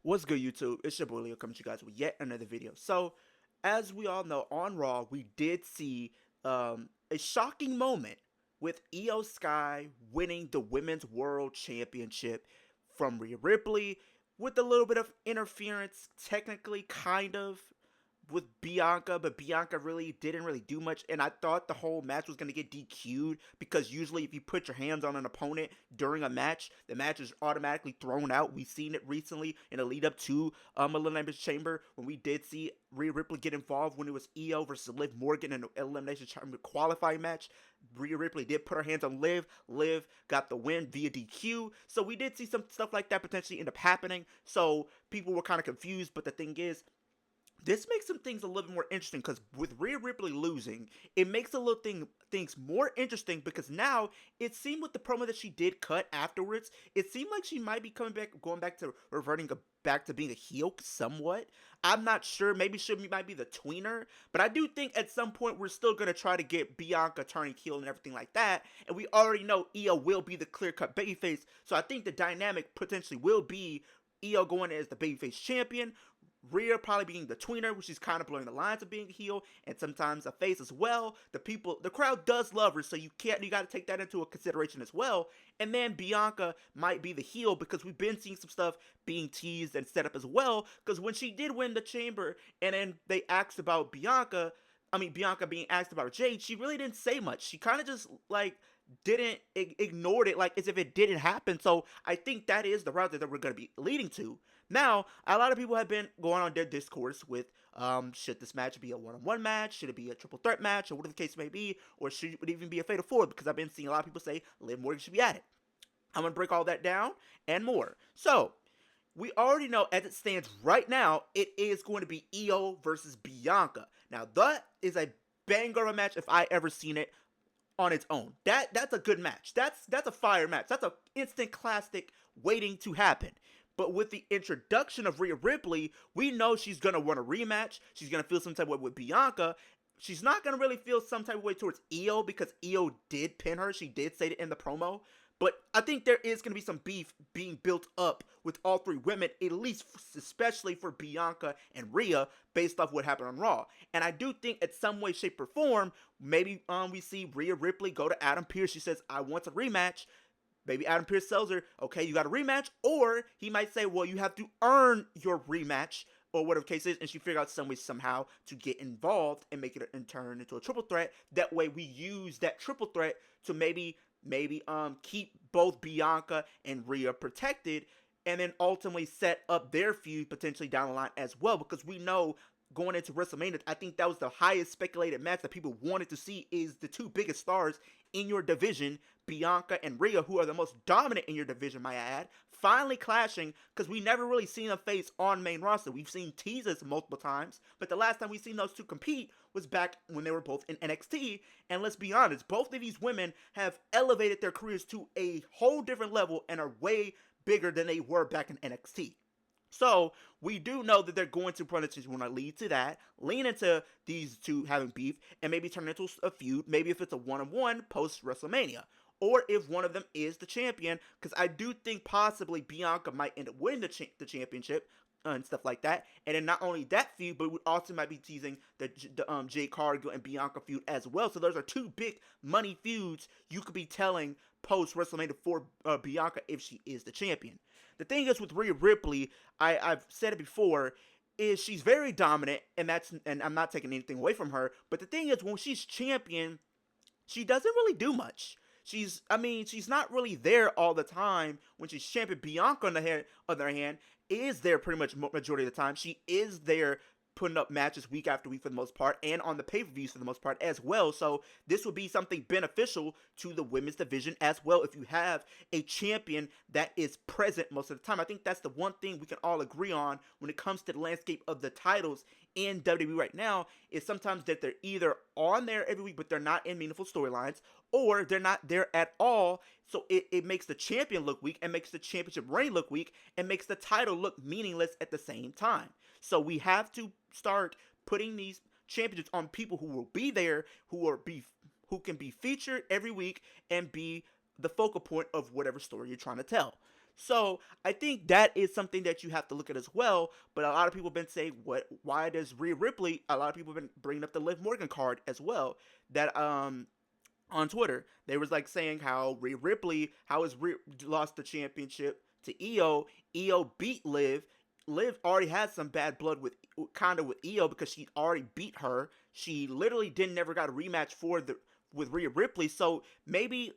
What's good, YouTube? It's your boy Leo coming to you guys with yet another video. So, as we all know, on Raw, we did see a shocking moment with Io Sky winning the Women's World Championship from Rhea Ripley with a little bit of interference, technically, kind of, with Bianca, but Bianca really didn't really do much, and I thought the whole match was going to get DQ'd because usually if you put your hands on an opponent during a match, the match is automatically thrown out. We've seen it recently in the lead up to Elimination Chamber when we did see Rhea Ripley get involved when it was Io versus Liv Morgan in an Elimination Chamber qualifying match. Rhea Ripley did put her hands on Liv. Liv got the win via DQ. So we did see some stuff like that potentially end up happening. So people were kind of confused, but the thing is, this makes some things a little bit more interesting because with Rhea Ripley losing, it makes a little things more interesting because now it seemed with the promo that she did cut afterwards, it seemed like she might be going back to back to being a heel somewhat. I'm not sure. Maybe she might be the tweener, but I do think at some point we're still gonna try to get Bianca turning heel and everything like that. And we already know Io will be the clear-cut babyface, so I think the dynamic potentially will be Io going as the babyface champion, Rhea probably being the tweener, which is kind of blurring the lines of being a heel and sometimes a face as well. The crowd does love her, so you got to take that into a consideration as well. And then Bianca might be the heel because we've been seeing some stuff being teased and set up as well. Because when she did win the chamber, and then they asked about Bianca being asked about Jade, she really didn't say much. She kind of just like didn't ignored it like as if it didn't happen. So I think that is the route that we're going to be leading to. Now, a lot of people have been going on their discourse with should this match be a one-on-one match? Should it be a triple threat match? Or whatever the case may be? Or should it even be a fatal four? Because I've been seeing a lot of people say Liv Morgan should be at it. I'm going to break all that down and more. So, we already know as it stands right now, it is going to be Io versus Bianca. Now, that is a banger of a match if I ever seen it on its own. That's a good match. That's a fire match. That's an instant classic waiting to happen. But with the introduction of Rhea Ripley, we know she's going to want a rematch. She's going to feel some type of way with Bianca. She's not going to really feel some type of way towards Io because Io did pin her. She did say it in the promo. But I think there is going to be some beef being built up with all three women, at least especially for Bianca and Rhea, based off what happened on Raw. And I do think at some way, shape, or form, maybe we see Rhea Ripley go to Adam Pearce. She says, I want a rematch. Maybe Adam Pearce tells her, okay, you got a rematch. Or he might say, well, you have to earn your rematch, or whatever the case is, and she figure out some way somehow to get involved and make it and turn into a triple threat. That way we use that triple threat to maybe keep both Bianca and Rhea protected, and then ultimately set up their feud potentially down the line as well, because we know going into WrestleMania, I think that was the highest speculated match that people wanted to see, is the two biggest stars in your division, Bianca and Rhea, who are the most dominant in your division, might I add, finally clashing, because we never really seen them face on main roster. We've seen teases multiple times, but the last time we seen those two compete was back when they were both in NXT, and let's be honest, both of these women have elevated their careers to a whole different level and are way bigger than they were back in NXT. So, we do know that they're going to want to lead to that, lean into these two having beef, and maybe turn into a feud, maybe if it's a one-on-one post-WrestleMania. Or if one of them is the champion, because I do think possibly Bianca might end up winning the championship, and stuff like that. And then not only that feud, but we also might be teasing the Jade Cargill and Bianca feud as well. So those are two big money feuds you could be telling post WrestleMania for Bianca if she is the champion. The thing is with Rhea Ripley, I've said it before, is she's very dominant, and I'm not taking anything away from her. But the thing is, when she's champion, she doesn't really do much. She's not really there all the time when she's champion. Bianca, on the other hand, is there pretty much majority of the time. She is there putting up matches week after week for the most part, and on the pay-per-views for the most part as well. So this would be something beneficial to the women's division as well if you have a champion that is present most of the time. I think that's the one thing we can all agree on when it comes to the landscape of the titles in WWE right now, is sometimes that they're either on there every week but they're not in meaningful storylines, or they're not there at all. So it makes the champion look weak, and makes the championship reign look weak, and makes the title look meaningless at the same time. So we have to start putting these championships on people who will be there, who can be featured every week and be the focal point of whatever story you're trying to tell. So I think that is something that you have to look at as well. But a lot of people have been saying, what? Why does Rhea Ripley? A lot of people have been bringing up the Liv Morgan card as well. That on Twitter, they was like saying how Rhea Ripley, how has Rhea lost the championship to Io. Io beat Liv. Liv already had some bad blood with kind of with Io because she already beat her. She literally didn't never got a rematch for the with Rhea Ripley. So maybe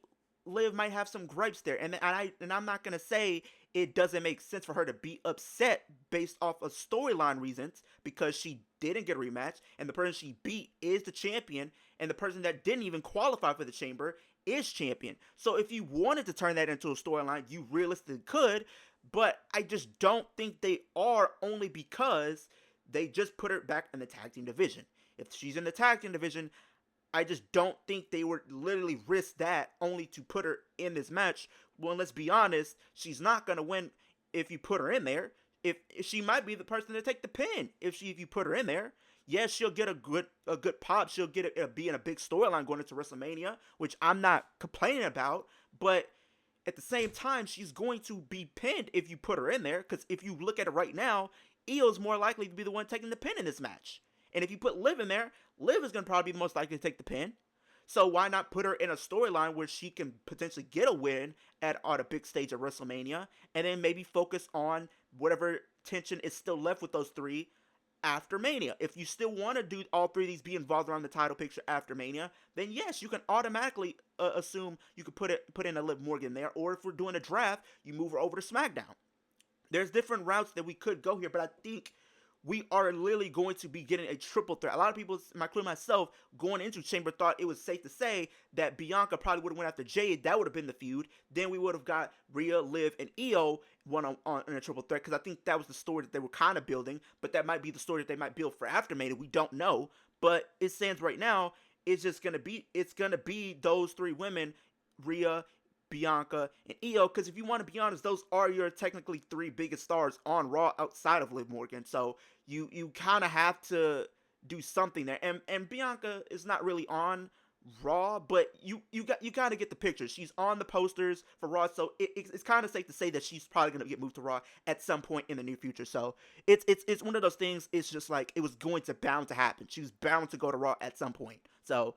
Liv might have some gripes there, and I'm not gonna say it doesn't make sense for her to be upset based off of storyline reasons because she didn't get a rematch, and the person she beat is the champion, and the person that didn't even qualify for the chamber is champion. So if you wanted to turn that into a storyline, you realistically could, but I just don't think they are, only because they just put her back in the tag team division. If she's in the tag team division, I just don't think they would literally risk that only to put her in this match. Well, let's be honest, she's not gonna win if you put her in there. If she might be the person to take the pin if you put her in there. Yes, she'll get a good pop. She'll get be in a big storyline going into WrestleMania, which I'm not complaining about. But at the same time, she's going to be pinned if you put her in there. Because if you look at it right now, Io's more likely to be the one taking the pin in this match. And if you put Liv in there, Liv is going to probably be the most likely to take the pin. So why not put her in a storyline where she can potentially get a win on a big stage of WrestleMania, and then maybe focus on whatever tension is still left with those three after Mania. If you still want to do all three of these be involved around the title picture after Mania, then yes, you can automatically assume you could put in a Liv Morgan there, or if we're doing a draft, you move her over to SmackDown. There's different routes that we could go here, but I think we are literally going to be getting a triple threat. A lot of people, including myself, going into Chamber thought it was safe to say that Bianca probably would have went after Jade. That would have been the feud. Then we would have got Rhea, Liv, and Io one-on-one in a triple threat, because I think that was the story that they were kind of building, but that might be the story that they might build for after Mania. We don't know, but it stands right now. It's gonna be those three women, Rhea, Bianca, and Io, because if you want to be honest, those are your technically three biggest stars on Raw outside of Liv Morgan. So you kind of have to do something there. And Bianca is not really on Raw, but you kind of get the picture. She's on the posters for Raw, so it's kind of safe to say that she's probably gonna get moved to Raw at some point in the near future. So it's one of those things. It's just like it was going to bound to happen. She was bound to go to Raw at some point. So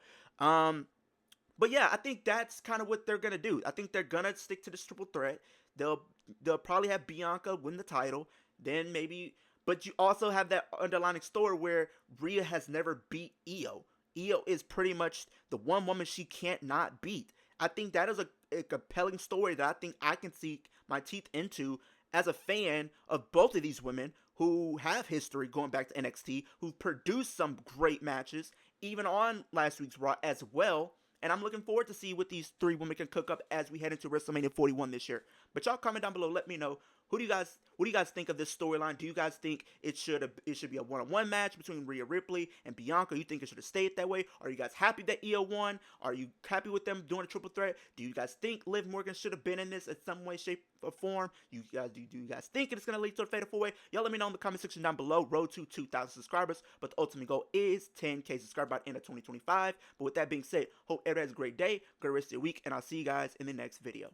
but yeah, I think that's kind of what they're gonna do. I think they're gonna stick to this triple threat. They'll they'll probably have Bianca win the title, then maybe. But you also have that underlying story where Rhea has never beat Io. Io is pretty much the one woman she can't not beat. I think that is a compelling story that I think I can sink my teeth into as a fan of both of these women who have history going back to NXT, who've produced some great matches, even on last week's Raw as well. And I'm looking forward to see what these three women can cook up as we head into WrestleMania 41 this year. But y'all comment down below, let me know what do you guys think of this storyline? Do you guys think it should be a one-on-one match between Rhea Ripley and Bianca? You think it should have stayed that way? Are you guys happy that Io won? Are you happy with them doing a triple threat? Do you guys think Liv Morgan should have been in this in some way, shape, or form? Do you guys think it's gonna lead to a fatal four-way? Y'all let me know in the comment section down below. Road to 2,000 subscribers, but the ultimate goal is 10K subscribers by the end of 2025. But with that being said, hope everybody has a great day, great rest of your week, and I'll see you guys in the next video.